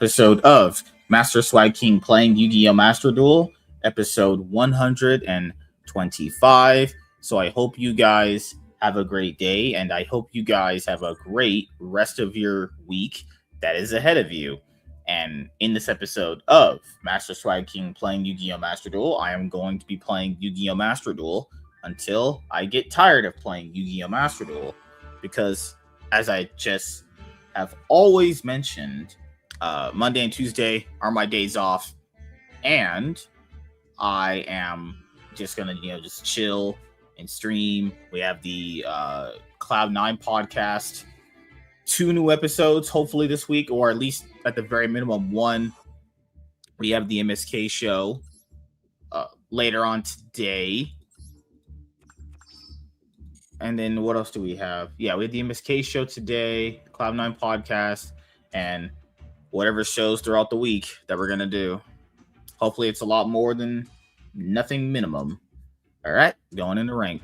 episode of MasterSwagKing playing YuGiOh Master Duel, episode 125. So I hope you guys have a great day, and I hope you guys have a great rest of your week that is ahead of you. And in this episode of MasterSwagKing playing YuGiOh Master Duel, I am going to be playing YuGiOh Master Duel until I get tired of playing YuGiOh Master Duel, because as I just have always mentioned, Monday and Tuesday are my days off, and I am just gonna just chill and stream. We have the Cloud9 Podcast, 2 new episodes hopefully this week, or at least at the very minimum 1. We have the MSK Show later on today. And then what else do we have? Yeah, we have the MSK Show today, Cloud9 Podcast, and whatever shows throughout the week that we're going to do. Hopefully it's a lot more than nothing minimum. All right, going in the ring.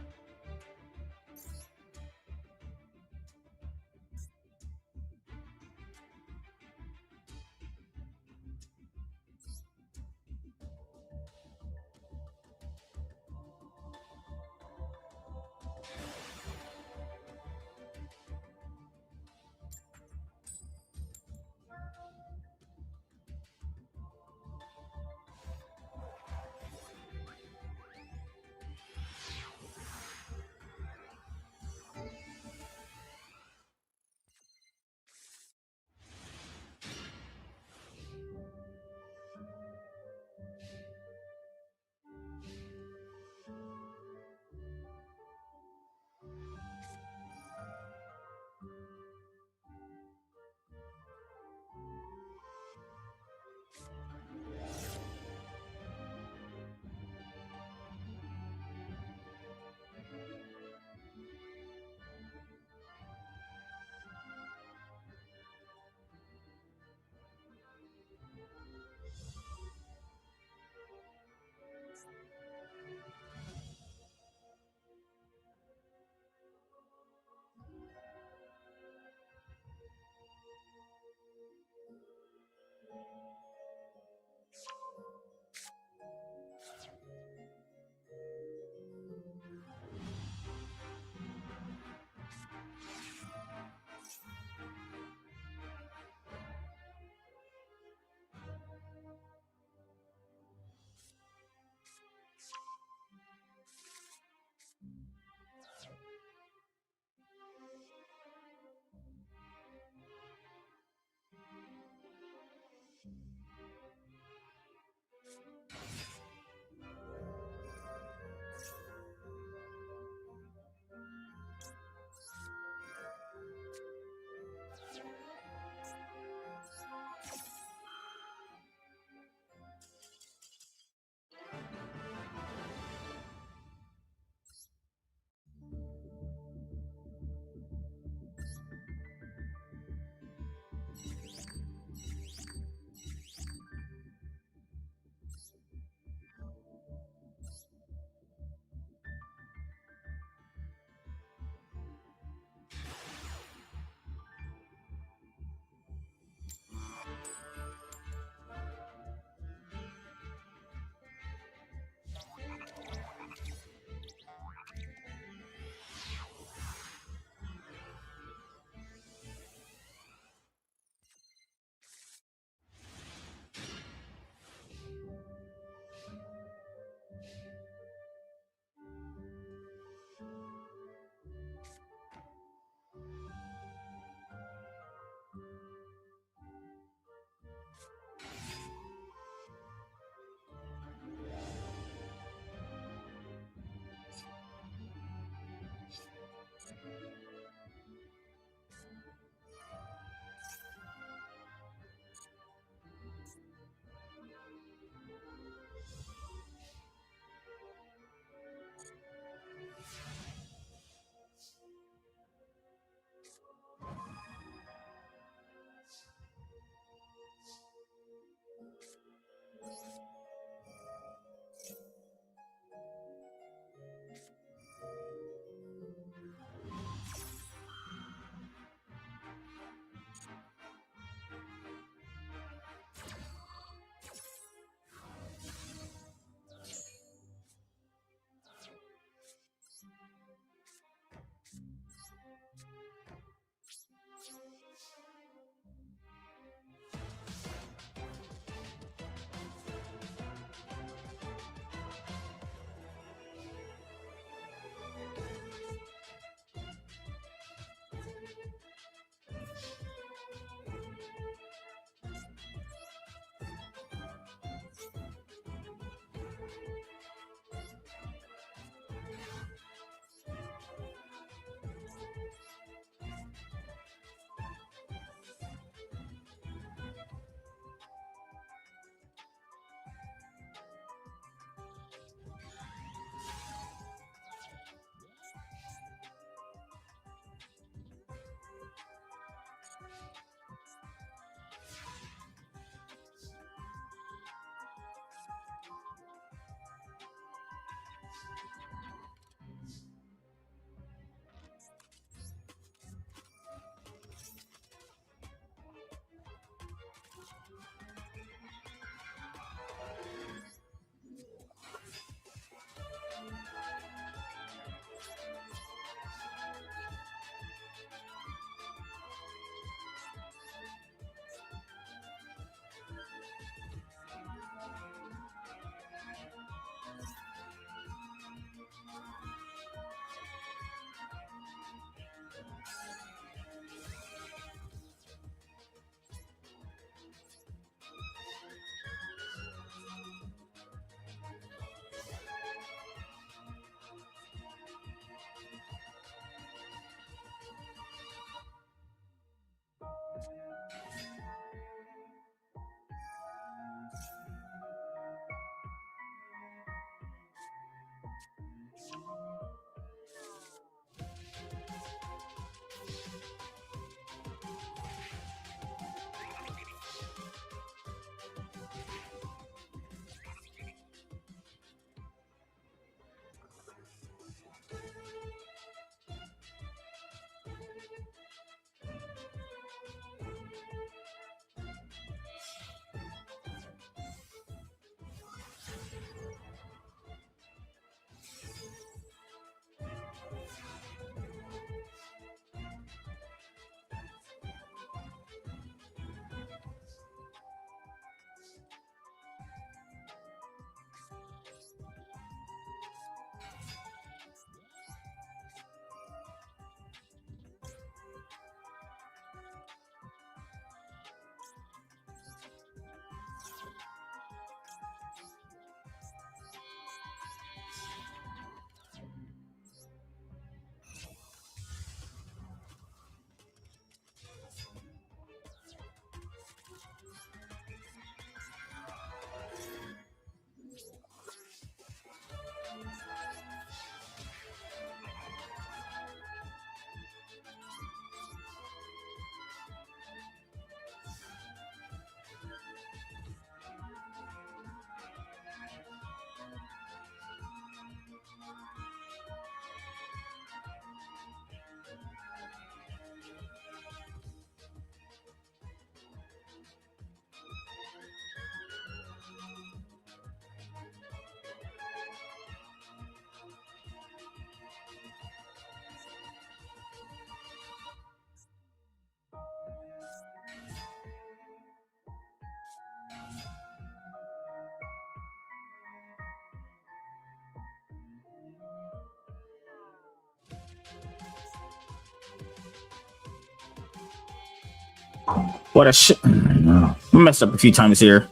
What a shit. I messed up a few times here.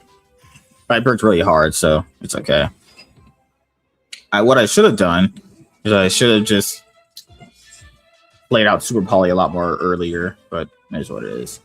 I worked really hard, so it's okay. What I should have done is I should have just played out Super Poly a lot more earlier, but it is what it is.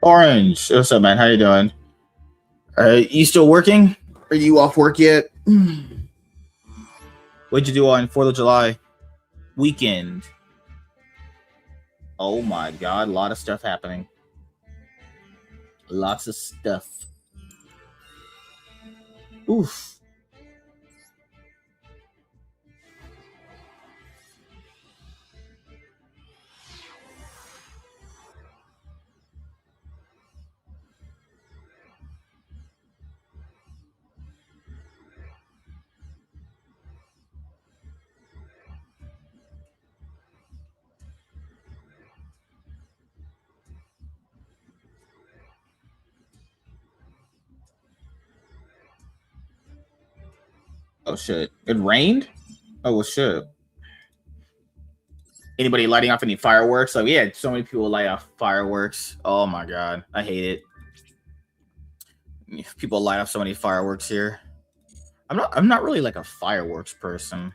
Orange, what's up, man? How you doing? You still working? Are you off work yet? What'd you do on 4th of July weekend? Oh my god, a lot of stuff happening. Lots of stuff. Oof. Oh shit. It rained? Oh well, shit. Anybody lighting off any fireworks? Like, yeah, so many people light off fireworks. Oh my god. I hate it. People light off so many fireworks here. I'm not really like a fireworks person.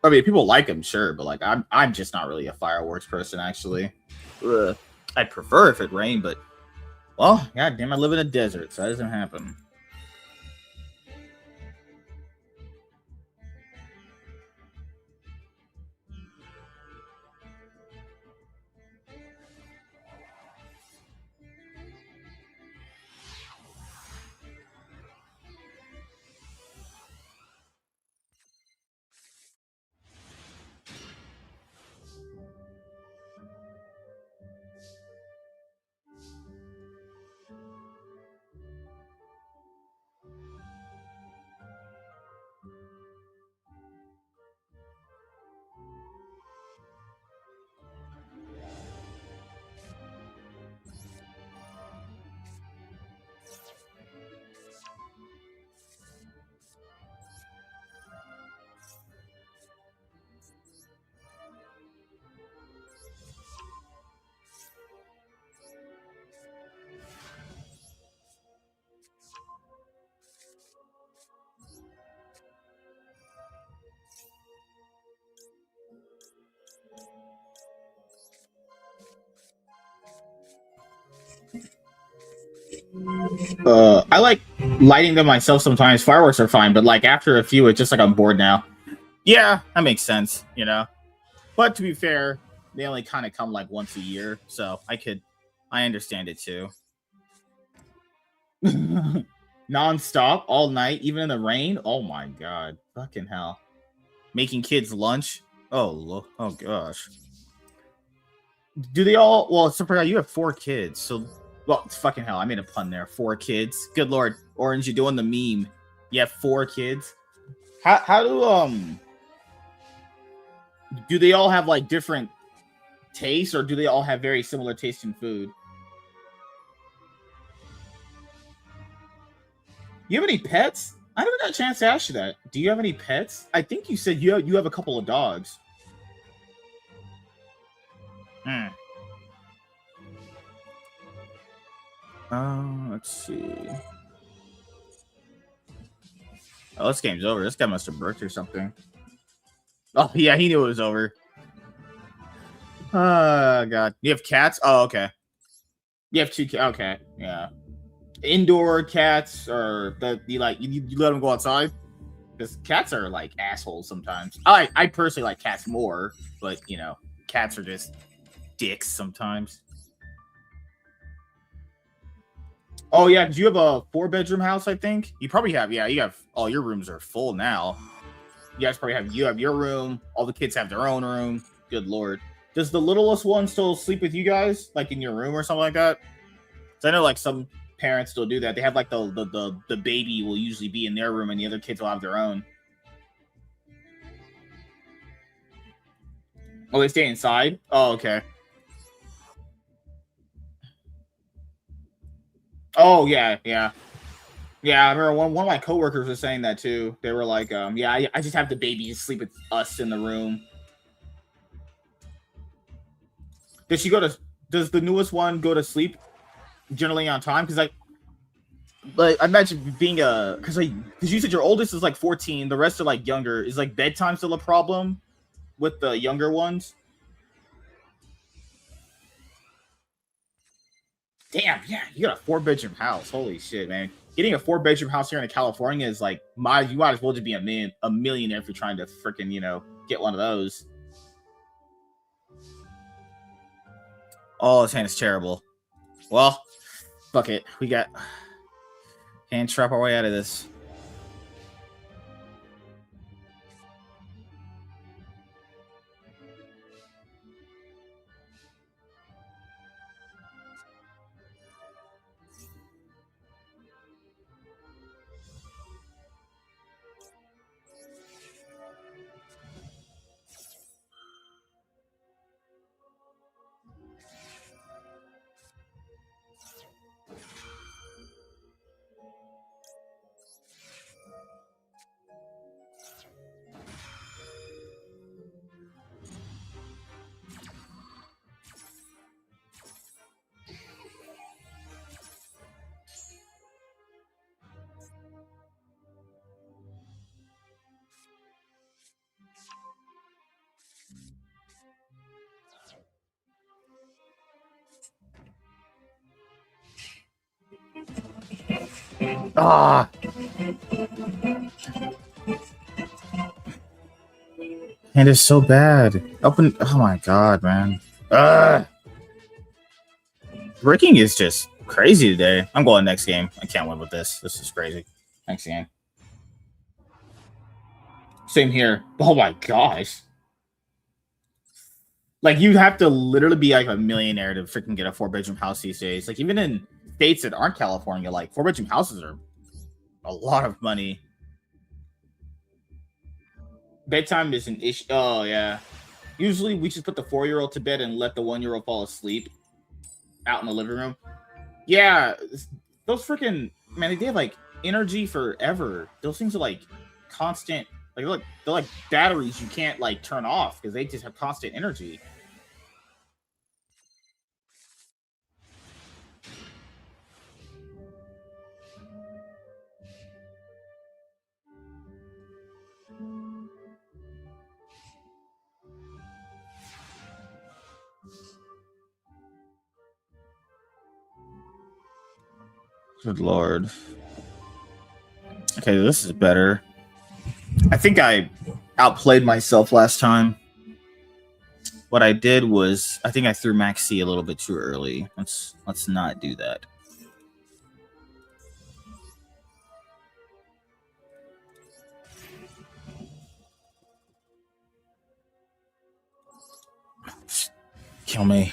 I mean, people like them, sure, but like I'm just not really a fireworks person actually. Ugh. I'd prefer if it rained, but well, god damn, I live in a desert, so that doesn't happen. I like lighting them myself sometimes. Fireworks are fine, but like after a few, it's just like I'm bored now. Yeah, that makes sense, you know. But to be fair, they only kind of come like once a year, so I understand it too. Non-stop all night, even in the rain. Oh my god, fucking hell! Making kids lunch. Oh gosh. Do they all? Well, so you have 4 kids, so well, it's fucking hell. I made a pun there. 4 kids. Good lord, Orange, you doing the meme? You have 4 kids. How do they all have like different tastes, or do they all have very similar taste in food? You have any pets? I never got a chance to ask you that. Do you have any pets? I think you said you have a couple of dogs. Let's see. Oh, this game's over. This guy must have broke or something. Oh, yeah, he knew it was over. Oh, God. You have cats? Oh, okay. You have 2 cats. Okay, yeah. Indoor cats, or you let them go outside? Because cats are, like, assholes sometimes. I personally like cats more, but, you know, cats are just dicks sometimes. Oh, yeah, because you have a 4-bedroom house, I think? You probably have, yeah, you have, all your rooms are full now. You guys probably have, you have your room, all the kids have their own room. Good lord. Does the littlest one still sleep with you guys, like in your room or something like that? So I know like some parents still do that. They have like the baby will usually be in their room and the other kids will have their own. Oh, they stay inside? Oh, okay. Oh, yeah, yeah. Yeah, I remember one of my coworkers was saying that too. They were like, yeah, I just have the baby sleep with us in the room. Does she go to, does the newest one go to sleep generally on time? Because I imagine being because you said your oldest is like 14, the rest are like younger. Is like bedtime still a problem with the younger ones? Damn, yeah, you got a 4-bedroom house. Holy shit, man! Getting a 4-bedroom house here in California is like you might as well just be a millionaire if you're trying to freaking get one of those. Oh, this hand is terrible. Well, fuck it, we got hand trap our way out of this. Ah. And it's so bad. Oh my god, man. Breaking is just crazy today. I'm going next game. I can't win with this. This is crazy. Next game. Same here. Oh my gosh. Like, you have to literally be like a millionaire to freaking get a 4-bedroom house these days. Like, even in states that aren't California, like 4-bedroom houses are a lot of money. Bedtime is an issue. Oh yeah. Usually we just put the 4-year-old to bed and let the 1-year-old fall asleep out in the living room. Yeah, those freaking man, they have like energy forever. Those things are like constant. Like they're like batteries you can't like turn off because they just have constant energy. Good lord. Okay, this is better. I think I outplayed myself last time. What I did was I think I threw Max C a little bit too early. Let's not do that. Kill me.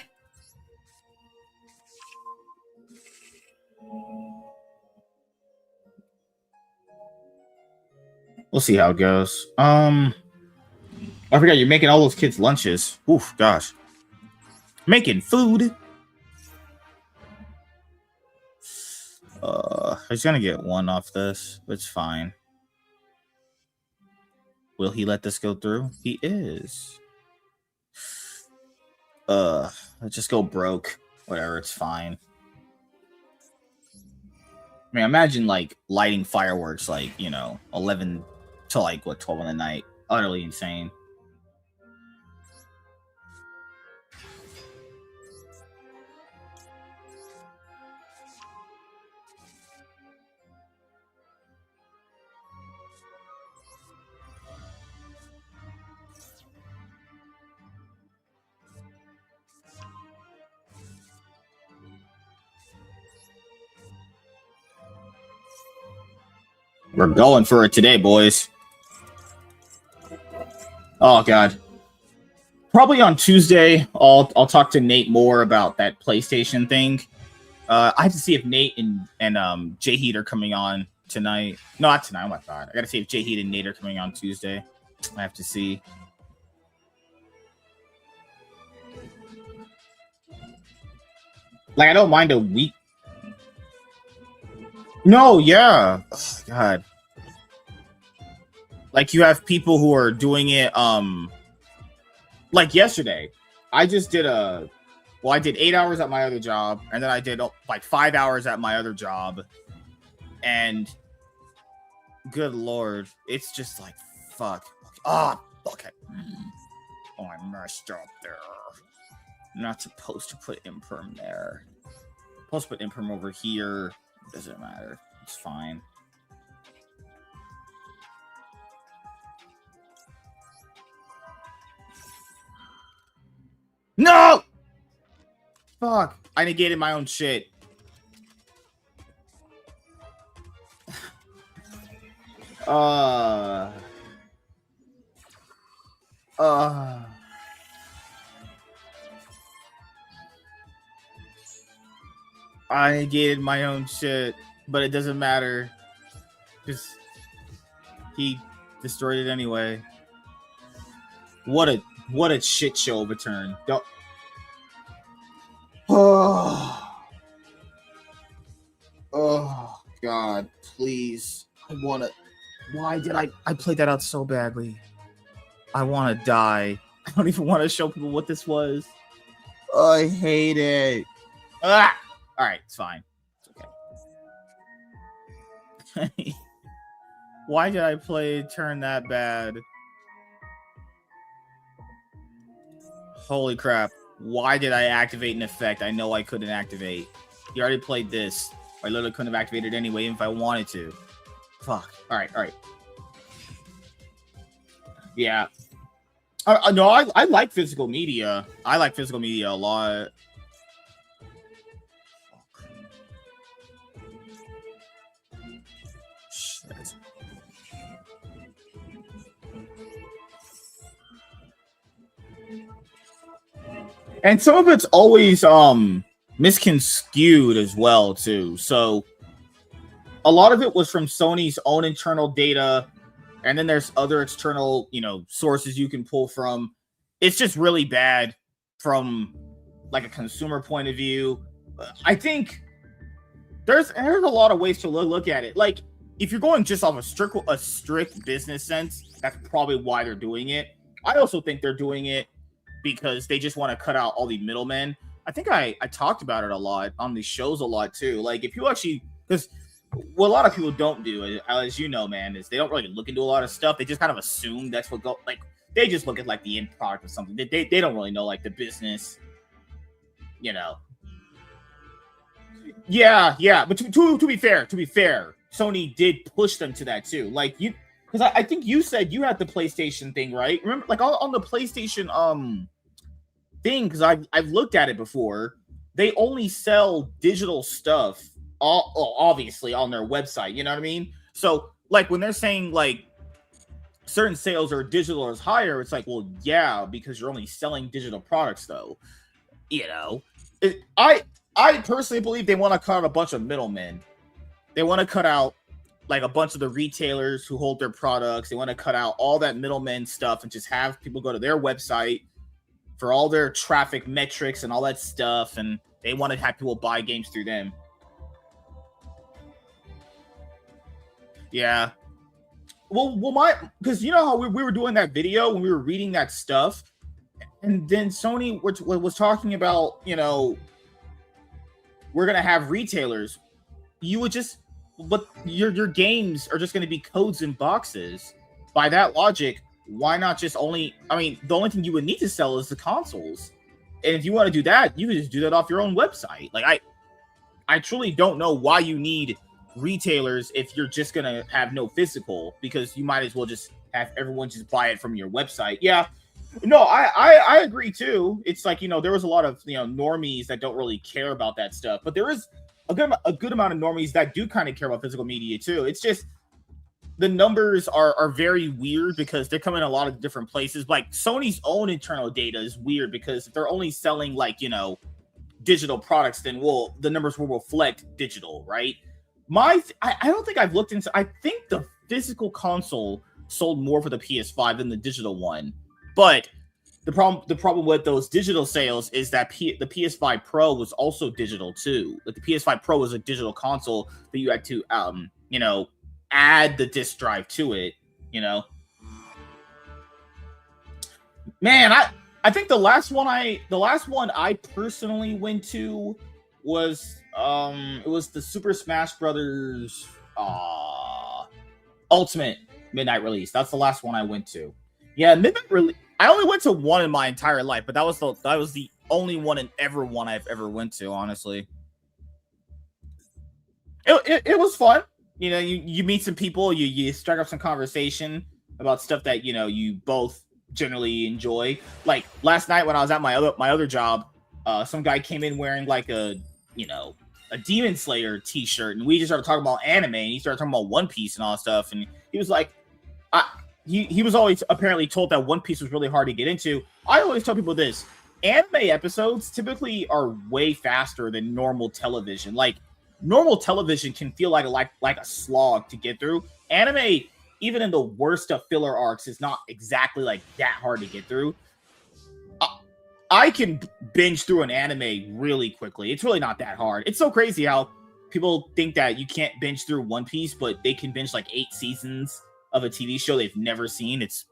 We'll see how it goes. I forgot you're making all those kids lunches. Oof, gosh. Making food. He's gonna get one off this. It's fine. Will he let this go through? He is. Let's just go broke. Whatever, it's fine. I mean, imagine like lighting fireworks like, 11 to like 12 in the night. Utterly insane. We're going for it today, boys. Oh, God. Probably on Tuesday, I'll talk to Nate more about that PlayStation thing. I have to see if Nate and J Heat are coming on tonight. No, not tonight. Oh my god, I gotta see if J Heat and Nate are coming on Tuesday. I have to see. Like, I don't mind a week. No, yeah. Oh, god. Like, you have people who are doing it. Like yesterday, I just did I did 8 hours at my other job, and then I did like 5 hours at my other job, and good lord, it's just like fuck. Okay. Oh, I messed up there. I'm not supposed to put imperm there. I'm supposed to put imperm over here. Doesn't matter. It's fine. No! Fuck. I negated my own shit. I negated my own shit, but it doesn't matter. Just he destroyed it anyway. What a shit show of a turn. Don't. Oh god, please. I wanna. Why did I played that out so badly? I wanna die. I don't even want to show people what this was. I hate it. Ah! Alright, it's fine. It's okay. Why did I play turn that bad? Holy crap. Why did I activate an effect I know I couldn't activate? He already played this. I literally couldn't have activated it anyway if I wanted to. Fuck. Alright. Yeah. No, I like physical media. I like physical media a lot. Shit. And some of it's always misconstrued as well too. So a lot of it was from Sony's own internal data, and then there's other external, sources you can pull from. It's just really bad from like a consumer point of view. I think there's a lot of ways to look at it. Like, if you're going just off a strict business sense, that's probably why they're doing it. I also think they're doing it because they just want to cut out all the middlemen. I think I talked about it a lot on these shows a lot too. Like, if you actually, because what a lot of people don't do, as you know, man, is they don't really look into a lot of stuff. They just kind of assume that's what they just look at like the end product or something. They don't really know like the business, Yeah, but to be fair, Sony did push them to that too. Like, because I think you said you had the PlayStation thing, right? Remember, like on the PlayStation thing, because I've looked at it before. They only sell digital stuff, obviously on their website. You know what I mean? So like when they're saying like certain sales are digital or is higher, it's like, well, yeah, because you're only selling digital products, though. I personally believe they want to cut out a bunch of middlemen. They want to cut out like a bunch of the retailers who hold their products. They want to cut out all that middleman stuff and just have people go to their website for all their traffic metrics and all that stuff. And they want to have people buy games through them. Yeah. Well, because you know how we were doing that video when we were reading that stuff, and then Sony was talking about, we're gonna have retailers. You would just, but your games are just gonna be codes in boxes. By that logic, why not just the only thing you would need to sell is the consoles. And if you want to do that, you can just do that off your own website. Like I truly don't know why you need retailers if you're just gonna have no physical, because you might as well just have everyone just buy it from your website. Yeah. No, I agree too. It's like, there was a lot of normies that don't really care about that stuff, but there is a good amount of normies that do kind of care about physical media too. It's just the numbers are very weird because they're coming in a lot of different places. Like Sony's own internal data is weird because if they're only selling like, digital products, then the numbers will reflect digital, right? I don't think I've looked into. I think the physical console sold more for the PS5 than the digital one, but the problem with those digital sales is that the PS5 Pro was also digital too. Like the PS5 Pro was a digital console that you had to add the disc drive to it. Man, I think the last one I personally went to was it was the Super Smash Brothers Ultimate midnight release. That's the last one I went to. Yeah, midnight release. I only went to one in my entire life, but that was the only one I've ever went to. Honestly, it was fun. You meet some people, you strike up some conversation about stuff that you both generally enjoy. Like last night when I was at my other job, some guy came in wearing like a Demon Slayer t-shirt, and we just started talking about anime, and he started talking about One Piece and all that stuff, and he was like, he was always apparently told that One Piece was really hard to get into. I always tell people this: anime episodes typically are way faster than normal television. Like normal television can feel like a slog to get through. Anime, even in the worst of filler arcs, is not exactly like that hard to get through. I can binge through an anime really quickly. It's really not that hard. It's so crazy how people think that you can't binge through One Piece, but they can binge like 8 seasons of a TV show they've never seen. It's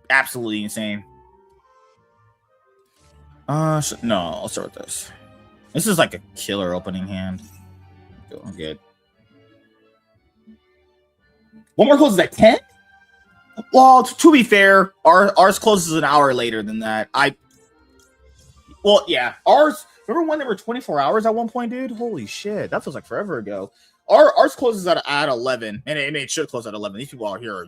absolutely insane. No, I'll start with this. This is like a killer opening hand. I'm good. One more closes at 10? Well, to be fair, ours closes an hour later than that. Well, yeah, ours. Remember when there were 24 hours at one point, dude? Holy shit, that feels like forever ago. Ours closes at 11, and it should close at 11. These people out here,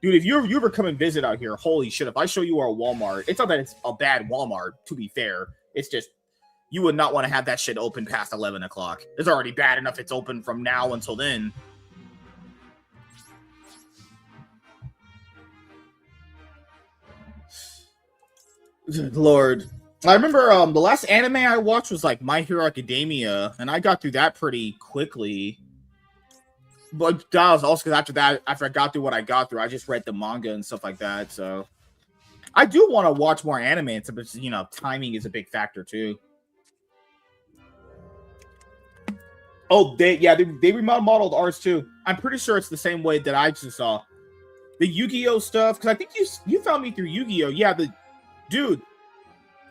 dude. If you ever come and visit out here, holy shit! If I show you our Walmart, it's not that it's a bad Walmart. To be fair, it's just you would not want to have that shit open past 11 o'clock. It's already bad enough it's open from now until then. Good Lord. I remember the last anime I watched was like My Hero Academia, and I got through that pretty quickly. But that was also because after I got through what I got through, I just read the manga and stuff like that. So I do want to watch more anime, but timing is a big factor too. Oh, they remodeled ours too. I'm pretty sure it's the same way that I just saw the YuGiOh stuff, because I think you found me through YuGiOh. Yeah,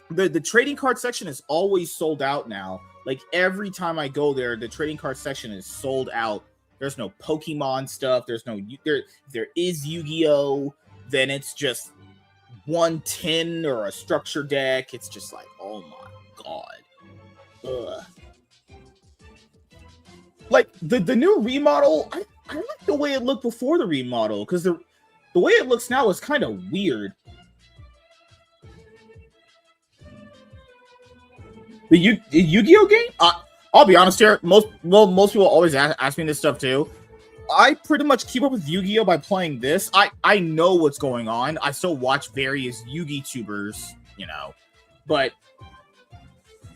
the trading card section is always sold out now. Like every time I go there, the trading card section is sold out. There's no Pokemon stuff. There is YuGiOh. Then it's just 110 or a structure deck. It's just like, oh my god. Ugh. Like the new remodel, I like the way it looked before the remodel, because the way it looks now is kind of weird. The Yu-Gi-Oh game? I'll be honest here. Most people always ask me this stuff too. I pretty much keep up with Yu-Gi-Oh by playing this. I know what's going on. I still watch various Yu-Gi tubers, but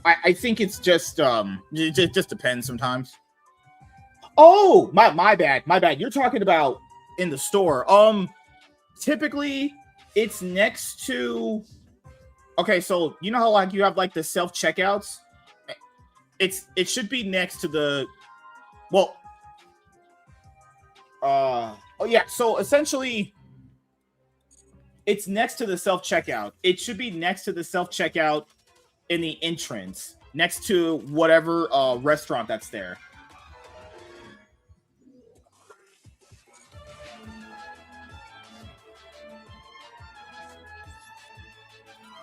I think it's just it just depends sometimes. Oh, my bad. You're talking about in the store. Typically it's next to. Okay, so you know how like you have like the self checkouts? It should be next to the so essentially it's next to the self checkout. It should be next to the self checkout in the entrance, next to whatever restaurant that's there.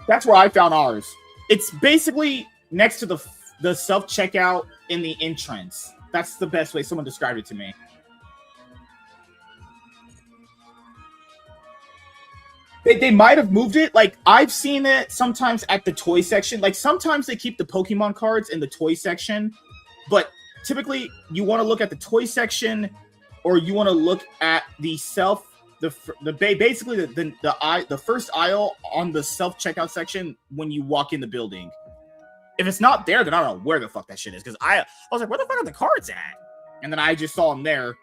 That's where I found ours. It's basically next to the self-checkout in the entrance. That's the best way someone described it to me. They might have moved it. Like, I've seen it sometimes at the toy section. Like, sometimes they keep the Pokemon cards in the toy section. But typically, you want to look at the toy section or you want to look at basically the first aisle on the self checkout section when you walk in the building. If it's not there, then I don't know where the fuck that shit is. Because I was like, where the fuck are the cards at? And then I just saw them there.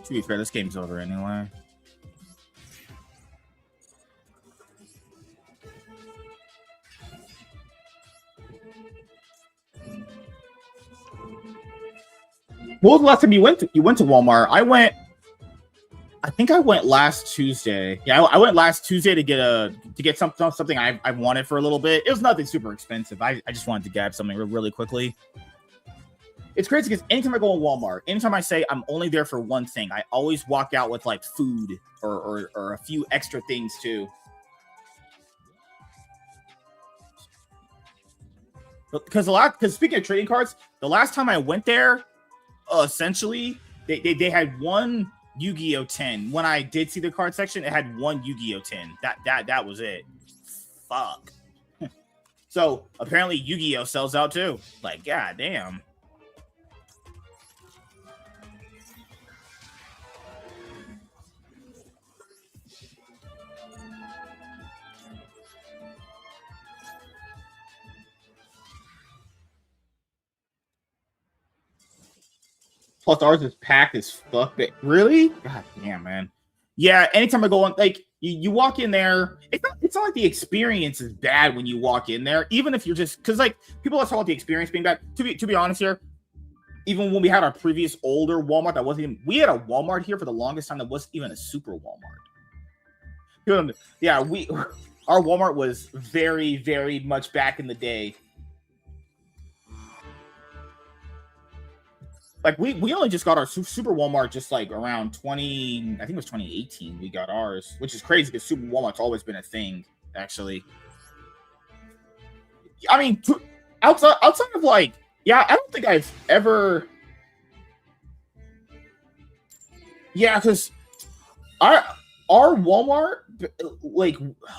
To be fair, this game's over anyway. What was the last time you went to Walmart? I think I went last Tuesday. Yeah, I went last Tuesday to get something I wanted for a little bit. It was nothing super expensive. I just wanted to grab something really quickly. It's crazy because anytime I go to Walmart, anytime I say I'm only there for one thing, I always walk out with like food or a few extra things too. Because speaking of trading cards, the last time I went there, essentially they had one YuGiOh 10. When I did see the card section, it had one YuGiOh 10. That was it. Fuck. So apparently YuGiOh sells out too. Like, god damn. Plus ours is packed as fuck. Really? God damn, man. Yeah, anytime I go on, like, you walk in there, it's not like the experience is bad when you walk in there, even if you're just, because, like, people are talking about the experience being bad. To be honest here, even when we had our previous older Walmart, that wasn't even, we had a Walmart here for the longest time that wasn't even a super Walmart. Yeah, our Walmart was very, very much back in the day. Like, we only just got our super Walmart just like around 20, I think it was 2018 we got ours, which is crazy because super Walmart's always been a thing, actually. I mean, outside of like, yeah, I don't think I've ever, yeah, because our Walmart, like,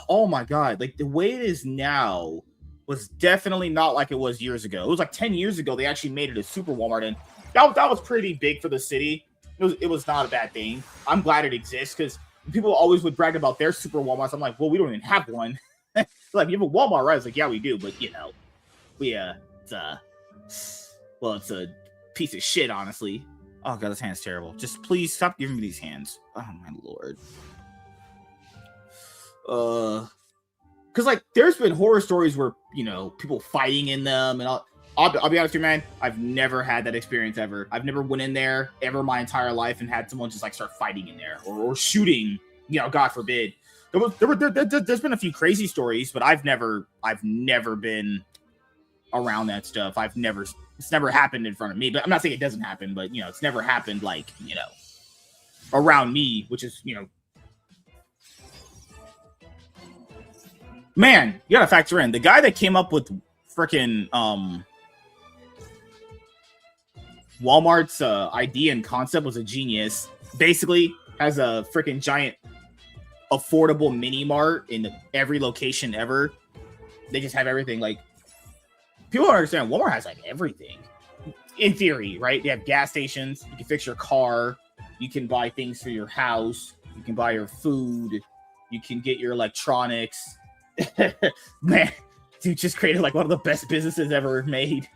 oh my god, like the way it is now was definitely not like it was years ago. It was like 10 years ago they actually made it a super Walmart, and that was pretty big for the city. It was not a bad thing. I'm glad it exists because people always would brag about their super Walmarts. I'm like, well, we don't even have one. Like, you have a Walmart, right? I was like, yeah, we do, but you know, it's a piece of shit, honestly. Oh god, this hand's terrible. Just please stop giving me these hands. Oh my lord. Because like there's been horror stories where, you know, people fighting in them and all. I'll be honest with you, man. I've never had that experience ever. I've never went in there ever my entire life and had someone just like start fighting in there or shooting. You know, God forbid. There's been a few crazy stories, but I've never been around that stuff. It's never happened in front of me. But I'm not saying it doesn't happen, but you know, it's never happened like, you know, around me, which is, you know, man, you gotta factor in the guy that came up with freaking Walmart's idea and concept was a genius. Basically, has a freaking giant affordable mini mart in every location ever. They just have everything. Like, people don't understand, Walmart has like everything in theory, right? They have gas stations. You can fix your car. You can buy things for your house. You can buy your food. You can get your electronics. Man, dude just created like one of the best businesses ever made.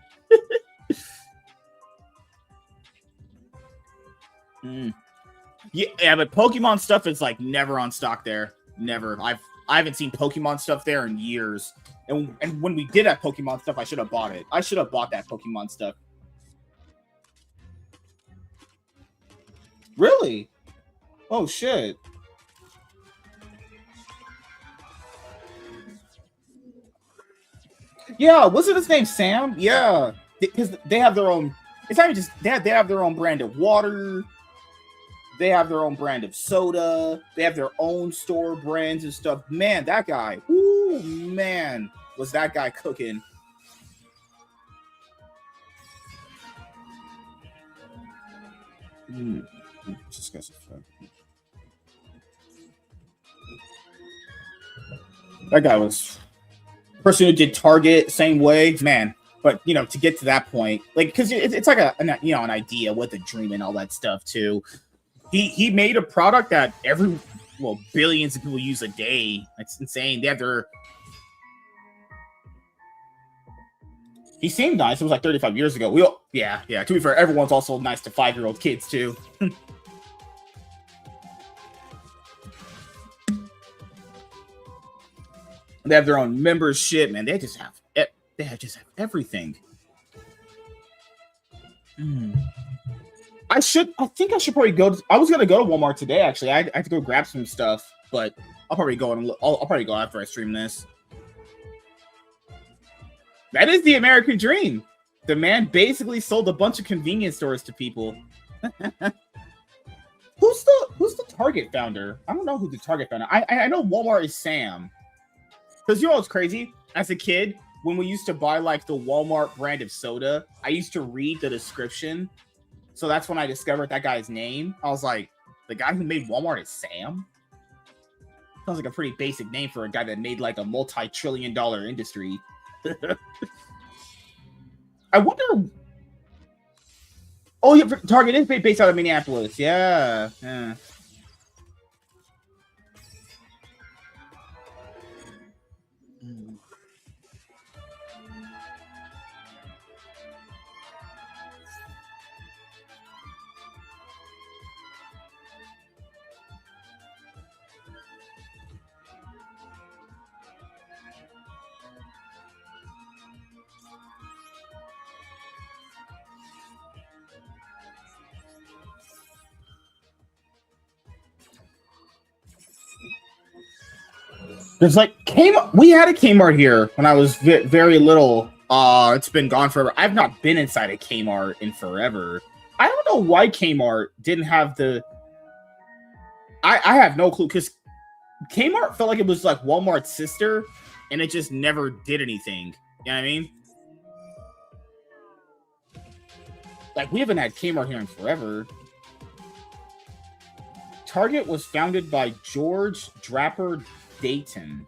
Yeah, but Pokemon stuff is like never on stock there. Never. I haven't seen Pokemon stuff there in years. And when we did have Pokemon stuff, I should have bought it. I should have bought that Pokemon stuff. Really? Oh shit. Yeah, wasn't his name Sam? Yeah, because they have their own. It's not even just they have their own brand of water. They have their own brand of soda. They have their own store brands and stuff. Man, that guy. Ooh, man, was that guy cooking? Just got some fun. That guy was person who did Target same way, man. But you know, to get to that point, like, because it's like an idea with a dream and all that stuff too. He made a product that billions of people use a day. It's insane. They have their. He seemed nice. It was like 35 years ago. Yeah. To be fair, everyone's also nice to 5-year-old kids too. They have their own membership, man. They just have everything. I think I should probably go. I was gonna go to Walmart today. Actually, I have to go grab some stuff, but I'll probably go I'll probably go after I stream this. That is the American dream. The man basically sold a bunch of convenience stores to people. Who's the Target founder? I don't know who the Target founder. I know Walmart is Sam. Because you know what's crazy? As a kid, when we used to buy like the Walmart brand of soda, I used to read the description. So that's when I discovered that guy's name. I was like, the guy who made Walmart is Sam? Sounds like a pretty basic name for a guy that made like a multi-trillion-dollar industry. I wonder. Oh, yeah, Target is based out of Minneapolis. Yeah. There's like Kmart. We had a Kmart here when I was very little. It's been gone forever. I've not been inside a Kmart in forever. I don't know why Kmart didn't have the. I have no clue because Kmart felt like it was like Walmart's sister, and it just never did anything. You know what I mean? Like we haven't had Kmart here in forever. Target was founded by George Draper Dayton.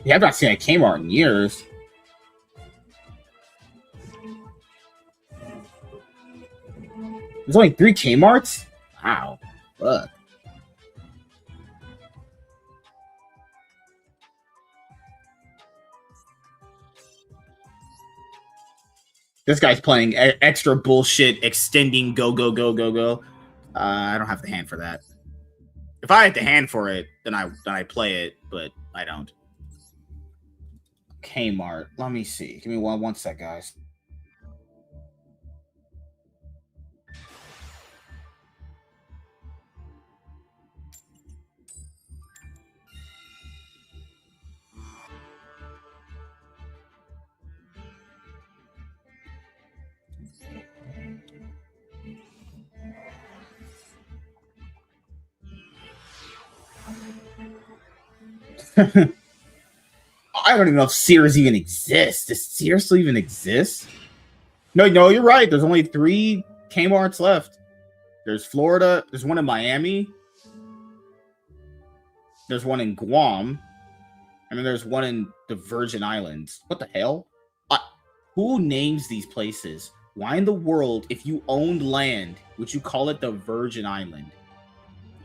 Yeah, I've not seen a Kmart in years. There's only 3 Kmarts? Wow. Fuck. This guy's playing extra bullshit, extending go. I don't have the hand for that. If I had the hand for it, then I play it, but I don't. Kmart. Let me see. Give me one sec, guys. I don't even know if Sears even exists. Does Sears even exist? No, you're right. There's only 3 Kmarts left. There's Florida. There's one in Miami. There's one in Guam. And then there's one in the Virgin Islands. What the hell? Who names these places? Why in the world, if you owned land, would you call it the Virgin Island?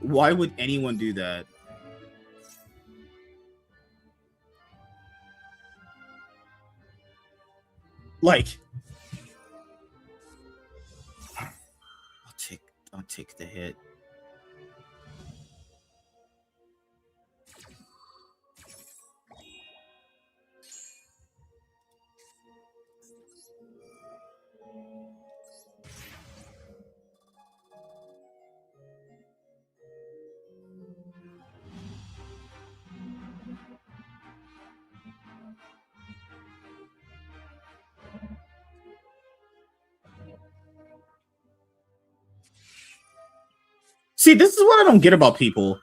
Why would anyone do that? Like, I'll take the hit. See, this is what I don't get about people.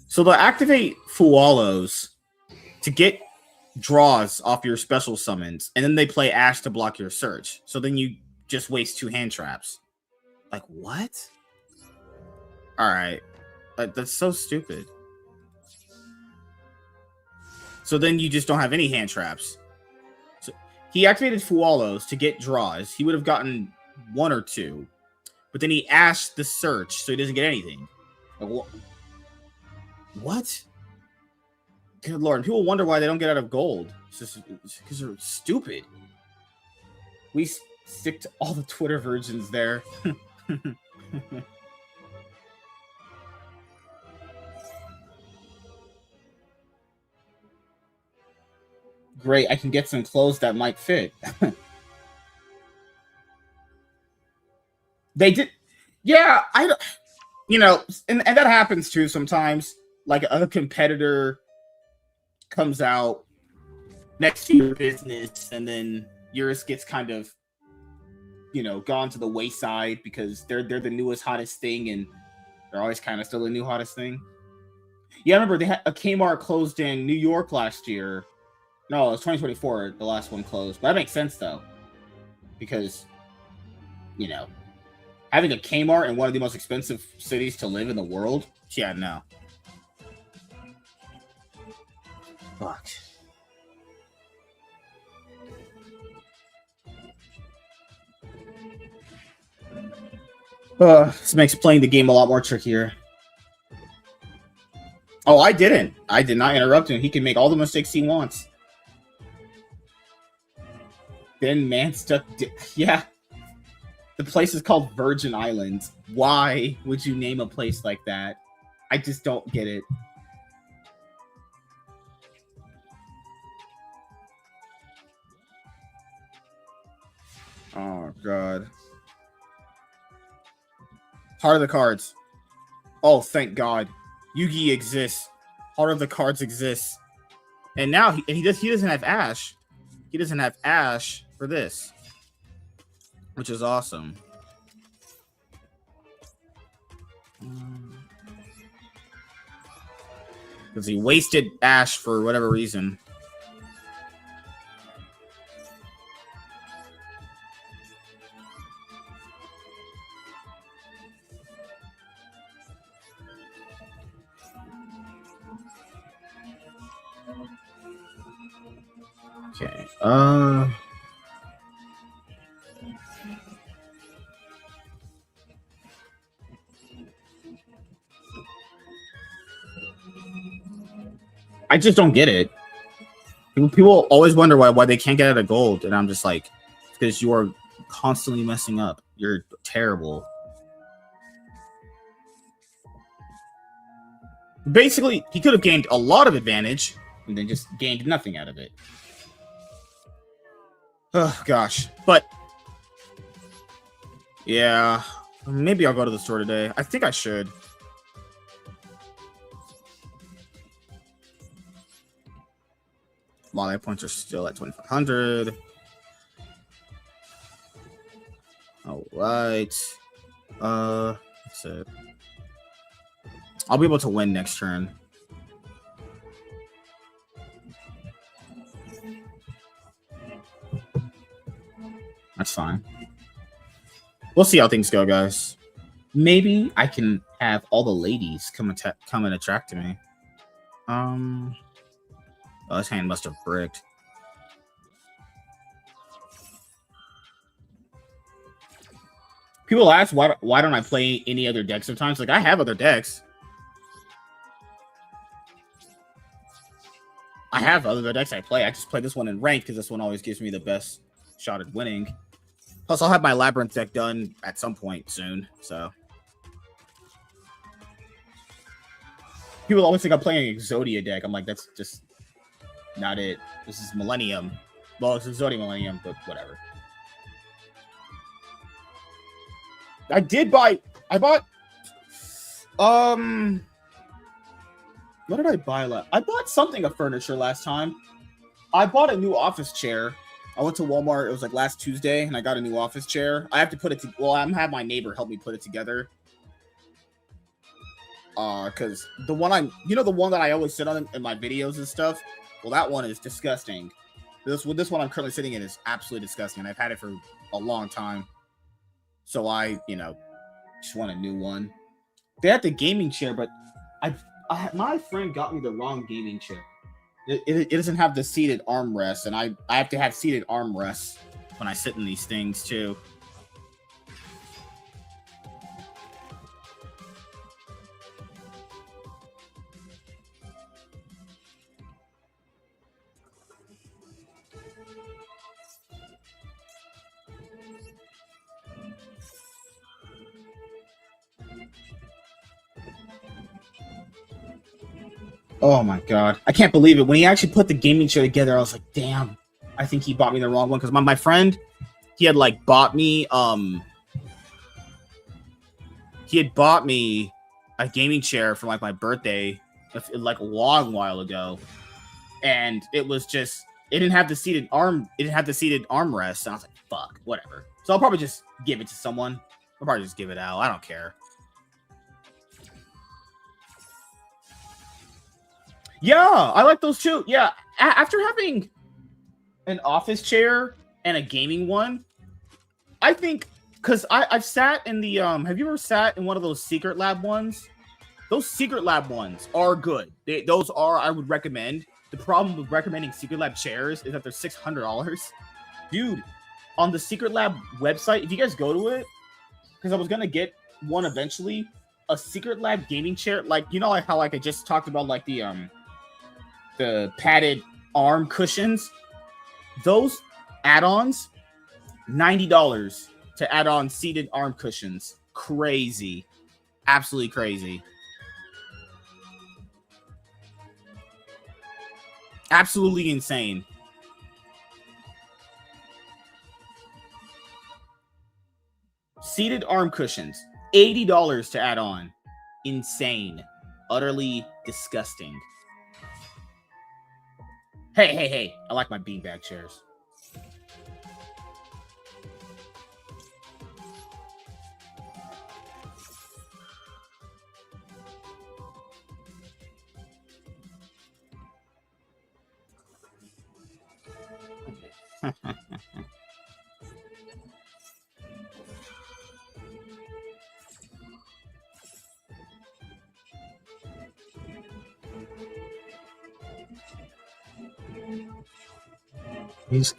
So they'll activate Fualos to get draws off your special summons, and then they play Ash to block your search. So then you just waste 2 hand traps. Like, what? All right. That's so stupid. So then you just don't have any hand traps. So he activated Fualos to get draws. He would have gotten 1 or 2. But then he ashed the search, so he doesn't get anything. Like, what? Good Lord. People wonder why they don't get out of gold. It's just because they're stupid. We stick to all the Twitter versions there. Great, I can get some clothes that might fit. They did. Yeah, I don't. You know, and that happens too sometimes. Like a competitor comes out next to your business, and then yours gets kind of, you know, gone to the wayside because they're the newest hottest thing, and they're always kind of still the new hottest thing. Yeah, I remember they had a Kmart closed in New York last year. No, it was 2024. The last one closed, but that makes sense though, because, you know, having a Kmart in one of the most expensive cities to live in the world. Yeah, no. Fuck. This makes playing the game a lot more trickier. Oh, I didn't. I did not interrupt him. He can make all the mistakes he wants. Then man stuck. Yeah. The place is called Virgin Islands. Why would you name a place like that? I just don't get it. Oh, God. Heart of the Cards. Oh, thank God. Yugi exists. Heart of the Cards exists. And now he doesn't have Ash. He doesn't have Ash for this, which is awesome. Because he wasted Ash for whatever reason. Okay. I just don't get it. People always wonder why they can't get out of gold, and I'm just like, because you are constantly messing up. You're terrible. Basically, he could have gained a lot of advantage and then just gained nothing out of it. Oh, gosh. But, yeah, maybe I'll go to the store today. I think I should. My life points are still at 2,500. All right. That's it. I'll be able to win next turn. That's fine. We'll see how things go, guys. Maybe I can have all the ladies come and attract me. Oh, this hand must have bricked. People ask why don't I play any other decks sometimes? Like, I have other decks. I have other decks I play. I just play this one in ranked because this one always gives me the best shot at winning. Plus, I'll have my Labyrinth deck done at some point soon, so. People always think I'm playing a Exodia deck. I'm like, that's just not it. This is Millennium. Well, it's Exodia Millennium, but whatever. I bought what did I buy last? I bought something of furniture last time. I bought a new office chair. I went to Walmart. It was like last Tuesday, and I got a new office chair. I have to put it. Well, I'm gonna have my neighbor help me put it together. Because the one the one that I always sit on in my videos and stuff. Well, that one is disgusting. This one I'm currently sitting in is absolutely disgusting. I've had it for a long time. So I, just want a new one. They had the gaming chair, but my friend got me the wrong gaming chair. It doesn't have the seated armrest, and I have to have seated armrests when I sit in these things too. Oh my god. I can't believe it. When he actually put the gaming chair together, I was like, damn, I think he bought me the wrong one. Because my friend, he had bought me a gaming chair for my birthday a long while ago. And it was just, it didn't have the seated armrest. And I was like, fuck, whatever. So I'll probably just give it to someone. I'll probably just give it out. I don't care. Yeah, I like those too. Yeah, after having an office chair and a gaming one, I think, because I've sat in the have you ever sat in one of those Secret Lab ones? Those Secret Lab ones are good. Those are, I would recommend. The problem with recommending Secret Lab chairs is that they're $600. Dude, on the Secret Lab website, if you guys go to it, because I was gonna get one eventually, a Secret Lab gaming chair, how I just talked about the padded arm cushions, those add-ons, $90 to add on seated arm cushions. Crazy. Absolutely crazy. Absolutely insane. Seated arm cushions, $80 to add on. Insane. Utterly disgusting. Hey. I like my beanbag chairs.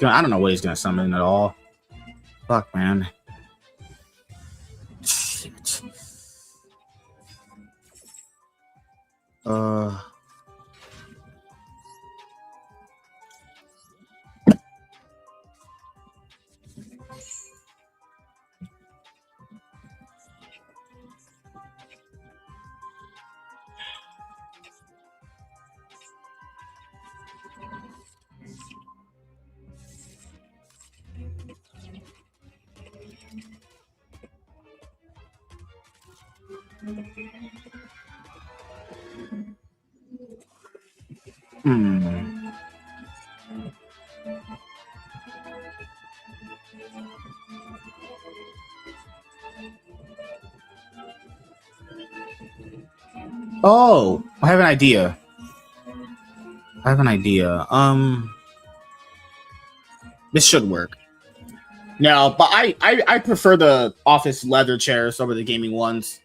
I don't know what he's gonna summon at all. Fuck, man. Shit. Oh, I have an idea. This should work. No, but I prefer the office leather chairs over the gaming ones.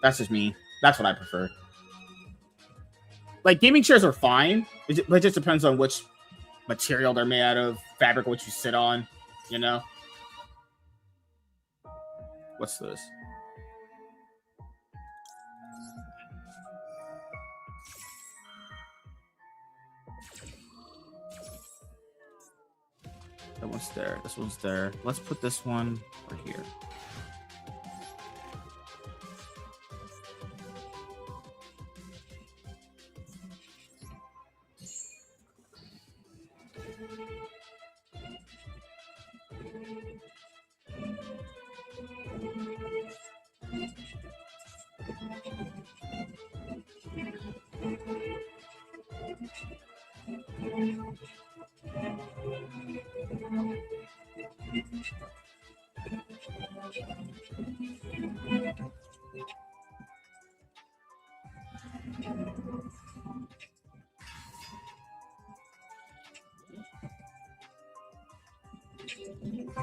That's just me. That's what I prefer. Gaming chairs are fine. It just depends on which material they're made out of, fabric, what you sit on, What's this? That one's there. This one's there. Let's put this one right here.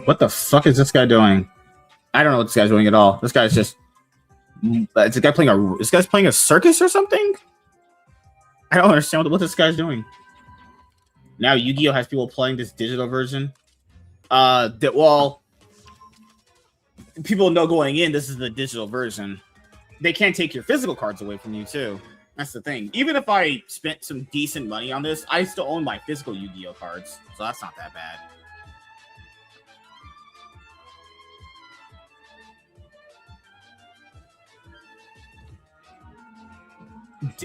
What the fuck is this guy doing? I don't know what this guy's doing at all. This guy's just... Is this guy playing a... This guy's playing a circus or something? I don't understand what this guy's doing. Now YuGiOh has people playing this digital version. Well, people know going in, this is the digital version. They can't take your physical cards away from you, too. That's the thing. Even if I spent some decent money on this, I still own my physical YuGiOh cards. So that's not that bad.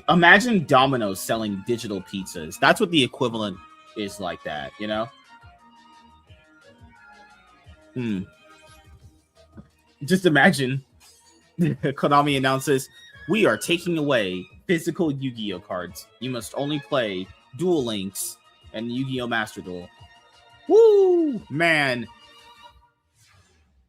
Imagine Domino's selling digital pizzas. That's what the equivalent is like that, you know? Just imagine Konami announces, we are taking away physical YuGiOh cards. You must only play Duel Links and YuGiOh Master Duel. Woo! Man.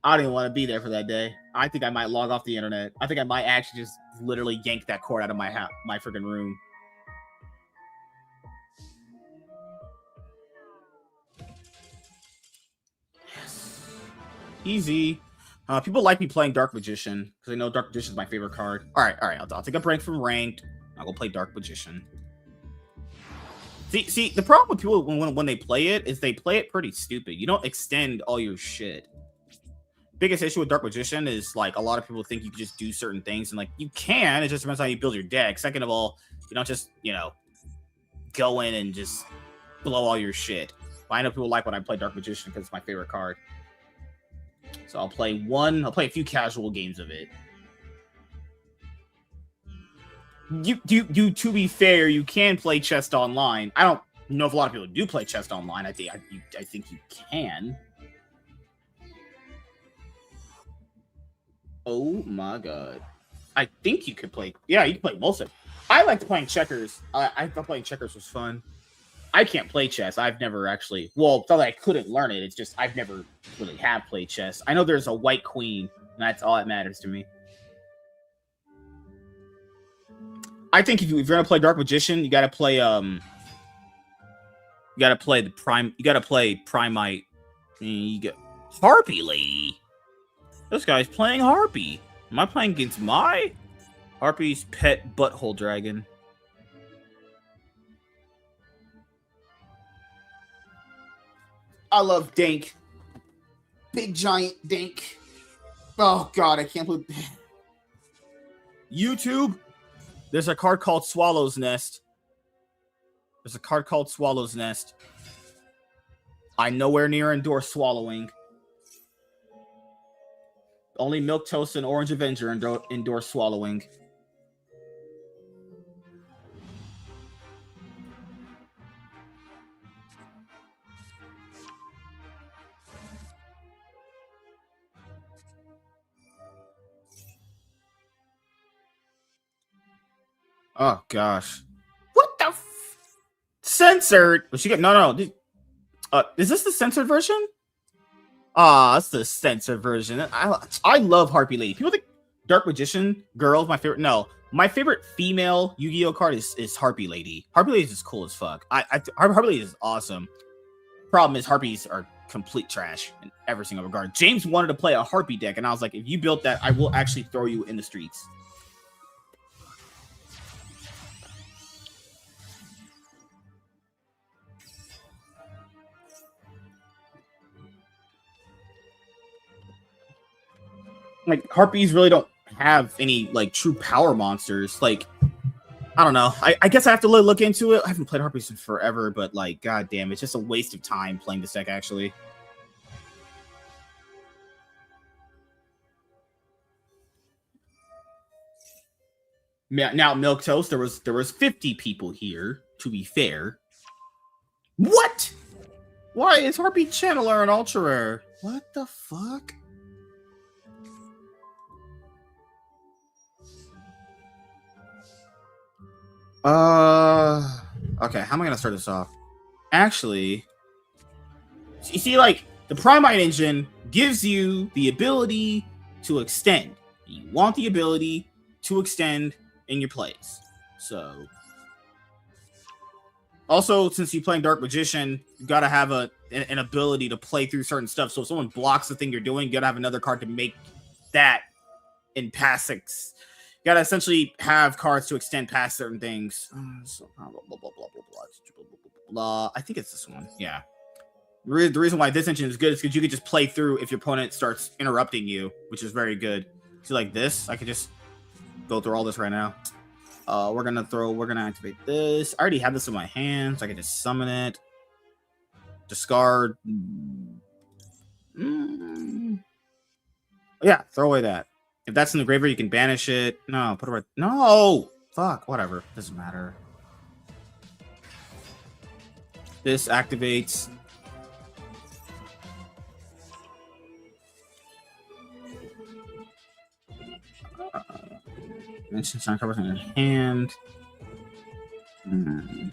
I don't even want to be there for that day. I think I might log off the internet. I think I might actually just literally yank that cord out of my freaking room. Yes. Easy. People like me playing Dark Magician because they know Dark Magician is my favorite card. All right. I'll take a break from ranked. I'll go play Dark Magician. See, the problem with people when they play it is they play it pretty stupid. You don't extend all your shit. Biggest issue with Dark Magician is like a lot of people think you can just do certain things, and like you can. It just depends how you build your deck. Second of all, you don't just go in and just blow all your shit. But I know people like when I play Dark Magician because it's my favorite card. So I'll play a few casual games of it. You to be fair, you can play chess online. I don't know if a lot of people do play chess online. I think you can. Oh my god. I think you could play. Yeah, you can play most of it. I liked playing checkers. I thought playing checkers was fun. I can't play chess. I've never actually. Well, it's not that I couldn't learn it. It's just I've never really have played chess. I know there's a white queen, and that's all that matters to me. I think if you're gonna play Dark Magician, you gotta play the prime. You gotta play Primite. You get Harpy Lady. This guy's playing Harpy. Am I playing against my Harpy's pet butthole dragon? I love Dink. Big giant Dink. Oh god, I can't believe YouTube. There's a card called Swallow's Nest. I nowhere near endorse swallowing. Only Milk Toast and Orange Avenger endorse swallowing. Oh gosh. What the censored? Was she get no. Is this the censored version? That's the censored version. I love Harpy Lady. People think Dark Magician Girl is my favorite. No, my favorite female Yu-Gi-Oh card is Harpy Lady. Harpy Lady is just cool as fuck. Harpy Lady is awesome. Problem is Harpies are complete trash in every single regard. James wanted to play a Harpy deck, and I was like, if you built that, I will actually throw you in the streets. Like, Harpies really don't have any, like, true power monsters. Like, I don't know. I guess I have to look into it. I haven't played Harpies in forever, but, like, goddamn, it's just a waste of time playing this deck, actually. Now, Milk Toast, there was 50 people here, to be fair. What? Why is Harpy Channeler an ultra rare? What the fuck? Okay, how am I gonna start this off? Actually, you see, like, the Primite engine gives you the ability to extend. You want the ability to extend in your plays. So, Also, since you're playing Dark Magician, you gotta have an ability to play through certain stuff. So if someone blocks the thing you're doing, you gotta have another card to make that in past. You gotta essentially have cards to extend past certain things. I think it's this one. Yeah. The reason why this engine is good is because you can just play through if your opponent starts interrupting you, which is very good. See, like this, I could just go through all this right now. We're gonna activate this. I already have this in my hand, so I can just summon it. Discard. Yeah, throw away that. If that's in the graveyard, you can banish it. No, put it right. No! Fuck, whatever. Doesn't matter. This activates. Mention sign covers in your hand. I'm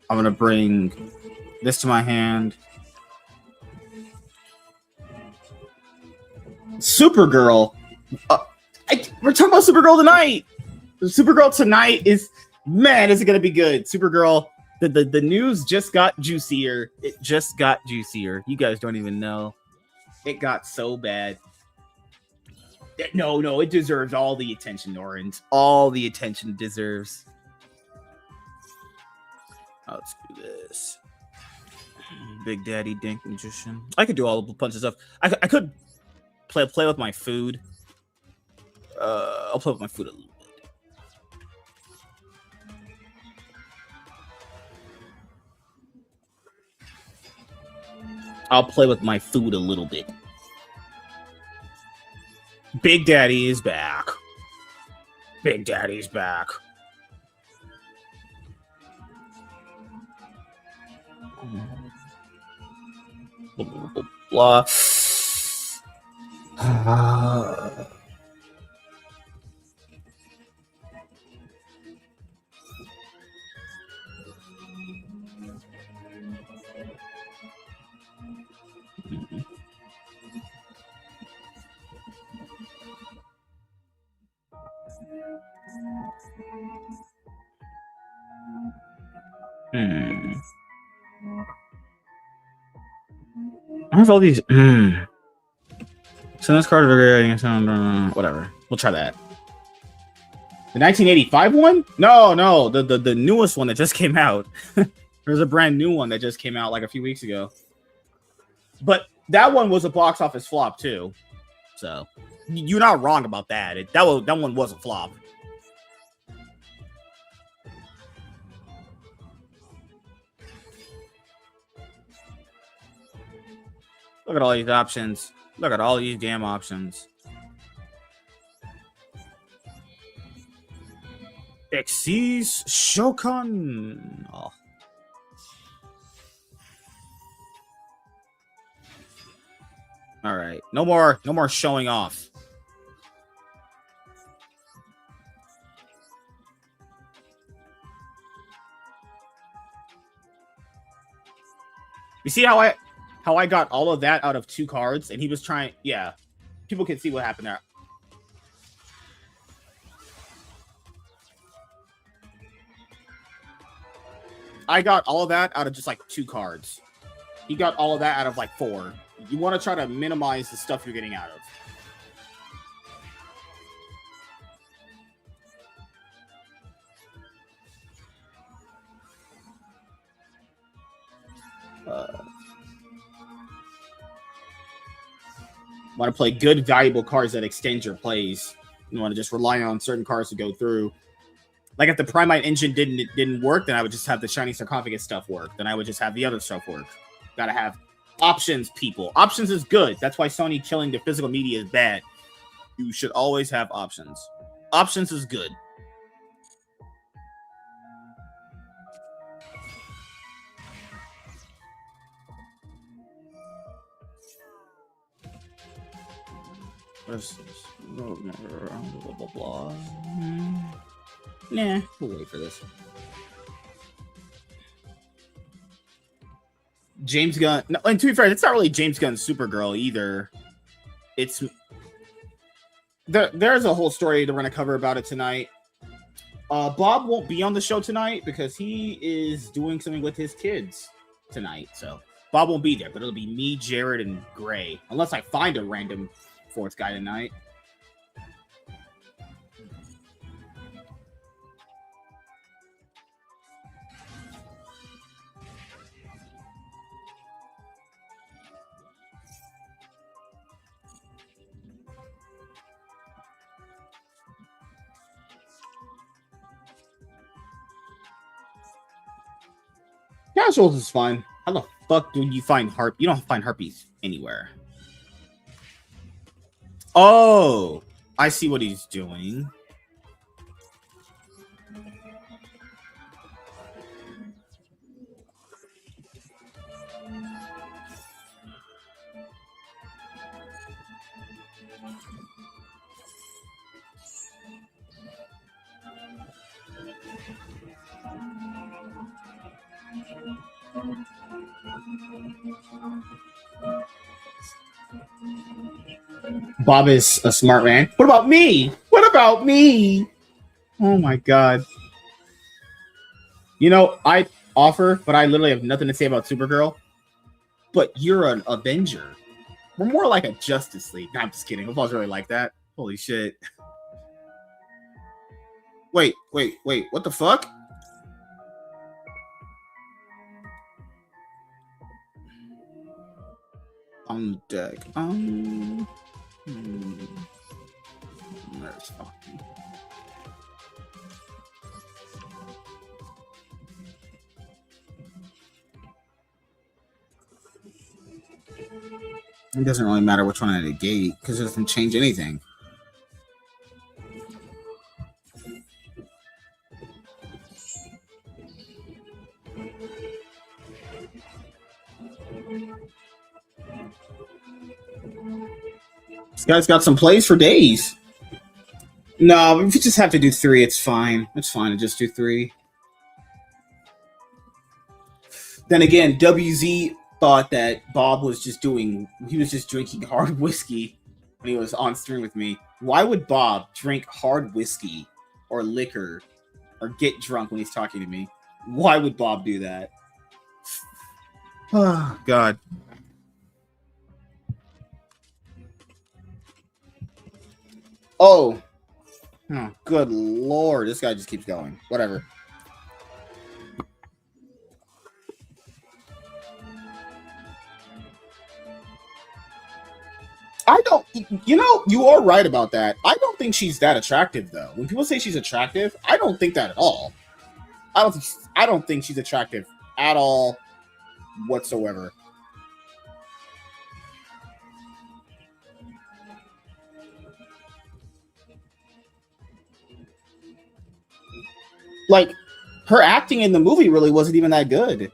gonna bring this to my hand. Supergirl. We're talking about Supergirl tonight. Supergirl tonight is, man, is it gonna be good? Supergirl. The news just got juicier. It just got juicier. You guys don't even know. It got so bad. No, it deserves all the attention, Orange. All the attention it deserves. Let's do this. Big Daddy Dink Magician. I could do all the bunch of stuff. I could play with my food. I'll play with my food a little bit. I'll play with my food a little bit. Big Daddy is back. Big Daddy's back. Blah, blah, blah. I have all these. Send this card to whatever. We'll try that. The 1985 one? No, the newest one that just came out. There's a brand new one that just came out like a few weeks ago. But that one was a box office flop too. So you're not wrong about that. That one was a flop. Look at all these options. Look at all these damn options. Xyz Shokan. Oh. All right. No more showing off. You see how I got all of that out of 2 cards, and he was trying. Yeah, people can see what happened there. I got all of that out of just like 2 cards. He got all of that out of like 4. You want to try to minimize the stuff you're getting out of. Want to play good, valuable cards that extend your plays. You want to just rely on certain cards to go through. Like if the Primite engine didn't work, then I would just have the Shiny Sarcophagus stuff work. Then I would just have the other stuff work. Gotta have options, people. Options is good. That's why Sony killing the physical media is bad. You should always have options. Options is good. Blah, blah, blah. Nah, we'll wait for this. James Gunn. No, and to be fair, it's not really James Gunn's Supergirl either. It's there's a whole story that we're gonna cover about it tonight. Bob won't be on the show tonight because he is doing something with his kids tonight. So Bob won't be there, but it'll be me, Jared, and Gray. Unless I find a random fourth guy tonight. Casuals is fine. How the fuck do you find harp? You don't find harpies anywhere. Oh, I see what he's doing. Bob is a smart man. What about me? What about me? Oh my god. You know, I offer, but I literally have nothing to say about Supergirl. But you're an Avenger. We're more like a Justice League. No, I'm just kidding. Football's really like that. Holy shit. Wait. What the fuck? On deck. There's fucking. It doesn't really matter which one I negate because it doesn't change anything. This guy's got some plays for days. No, if you just have to do 3, it's fine. It's fine to just do 3. Then again, WZ thought that Bob was just drinking hard whiskey when he was on stream with me. Why would Bob drink hard whiskey or liquor or get drunk when he's talking to me? Why would Bob do that? Oh, God. Oh, good lord. This guy just keeps going. Whatever. I don't, you are right about that. I don't think she's that attractive, though. When people say she's attractive, I don't think that at all. I don't think she's attractive at all whatsoever. Like, her acting in the movie really wasn't even that good.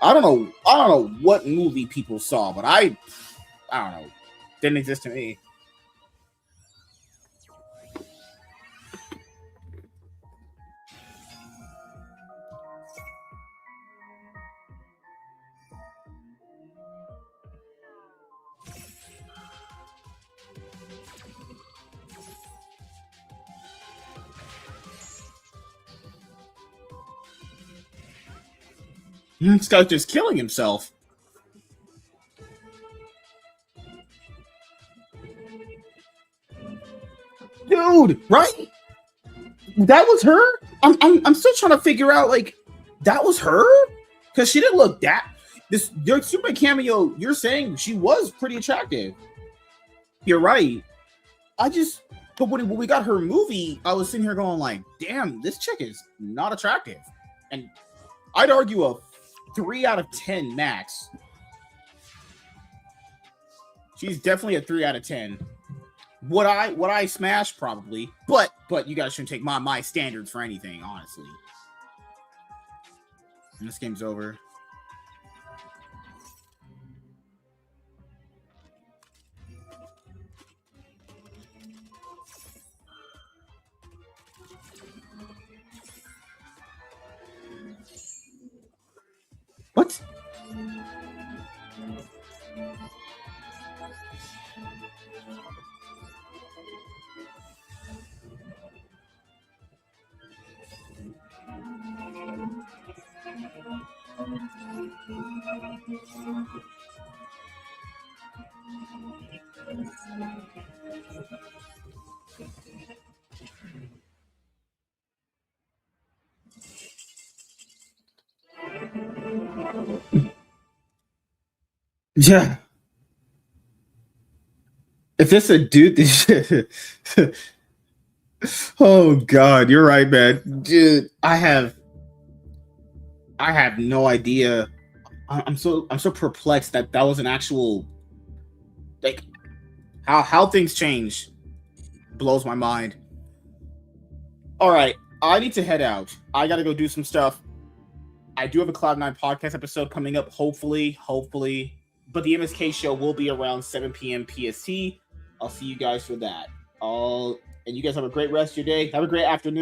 I don't know what movie people saw, but I don't know. Didn't exist to me. This guy's just killing himself. Dude, right? That was her? I'm still trying to figure out, like, that was her? Because she didn't look that... Your Superman cameo, you're saying she was pretty attractive. You're right. But when we got her movie, I was sitting here going like, damn, this chick is not attractive. And I'd argue a 3 out of 10 max. She's definitely a 3 out of 10. Would I smash? Probably. But you guys shouldn't take my standards for anything, honestly. And this game's over. What? Yeah. If this a dude, oh God, you're right, man. Dude, I have no idea. I'm so perplexed that was an actual, like, how things change blows my mind. All right, I need to head out. I gotta go do some stuff. I do have a Cloud9 podcast episode coming up, hopefully. But the MSK show will be around 7 p.m. PST. I'll see you guys for that. And you guys have a great rest of your day. Have a great afternoon.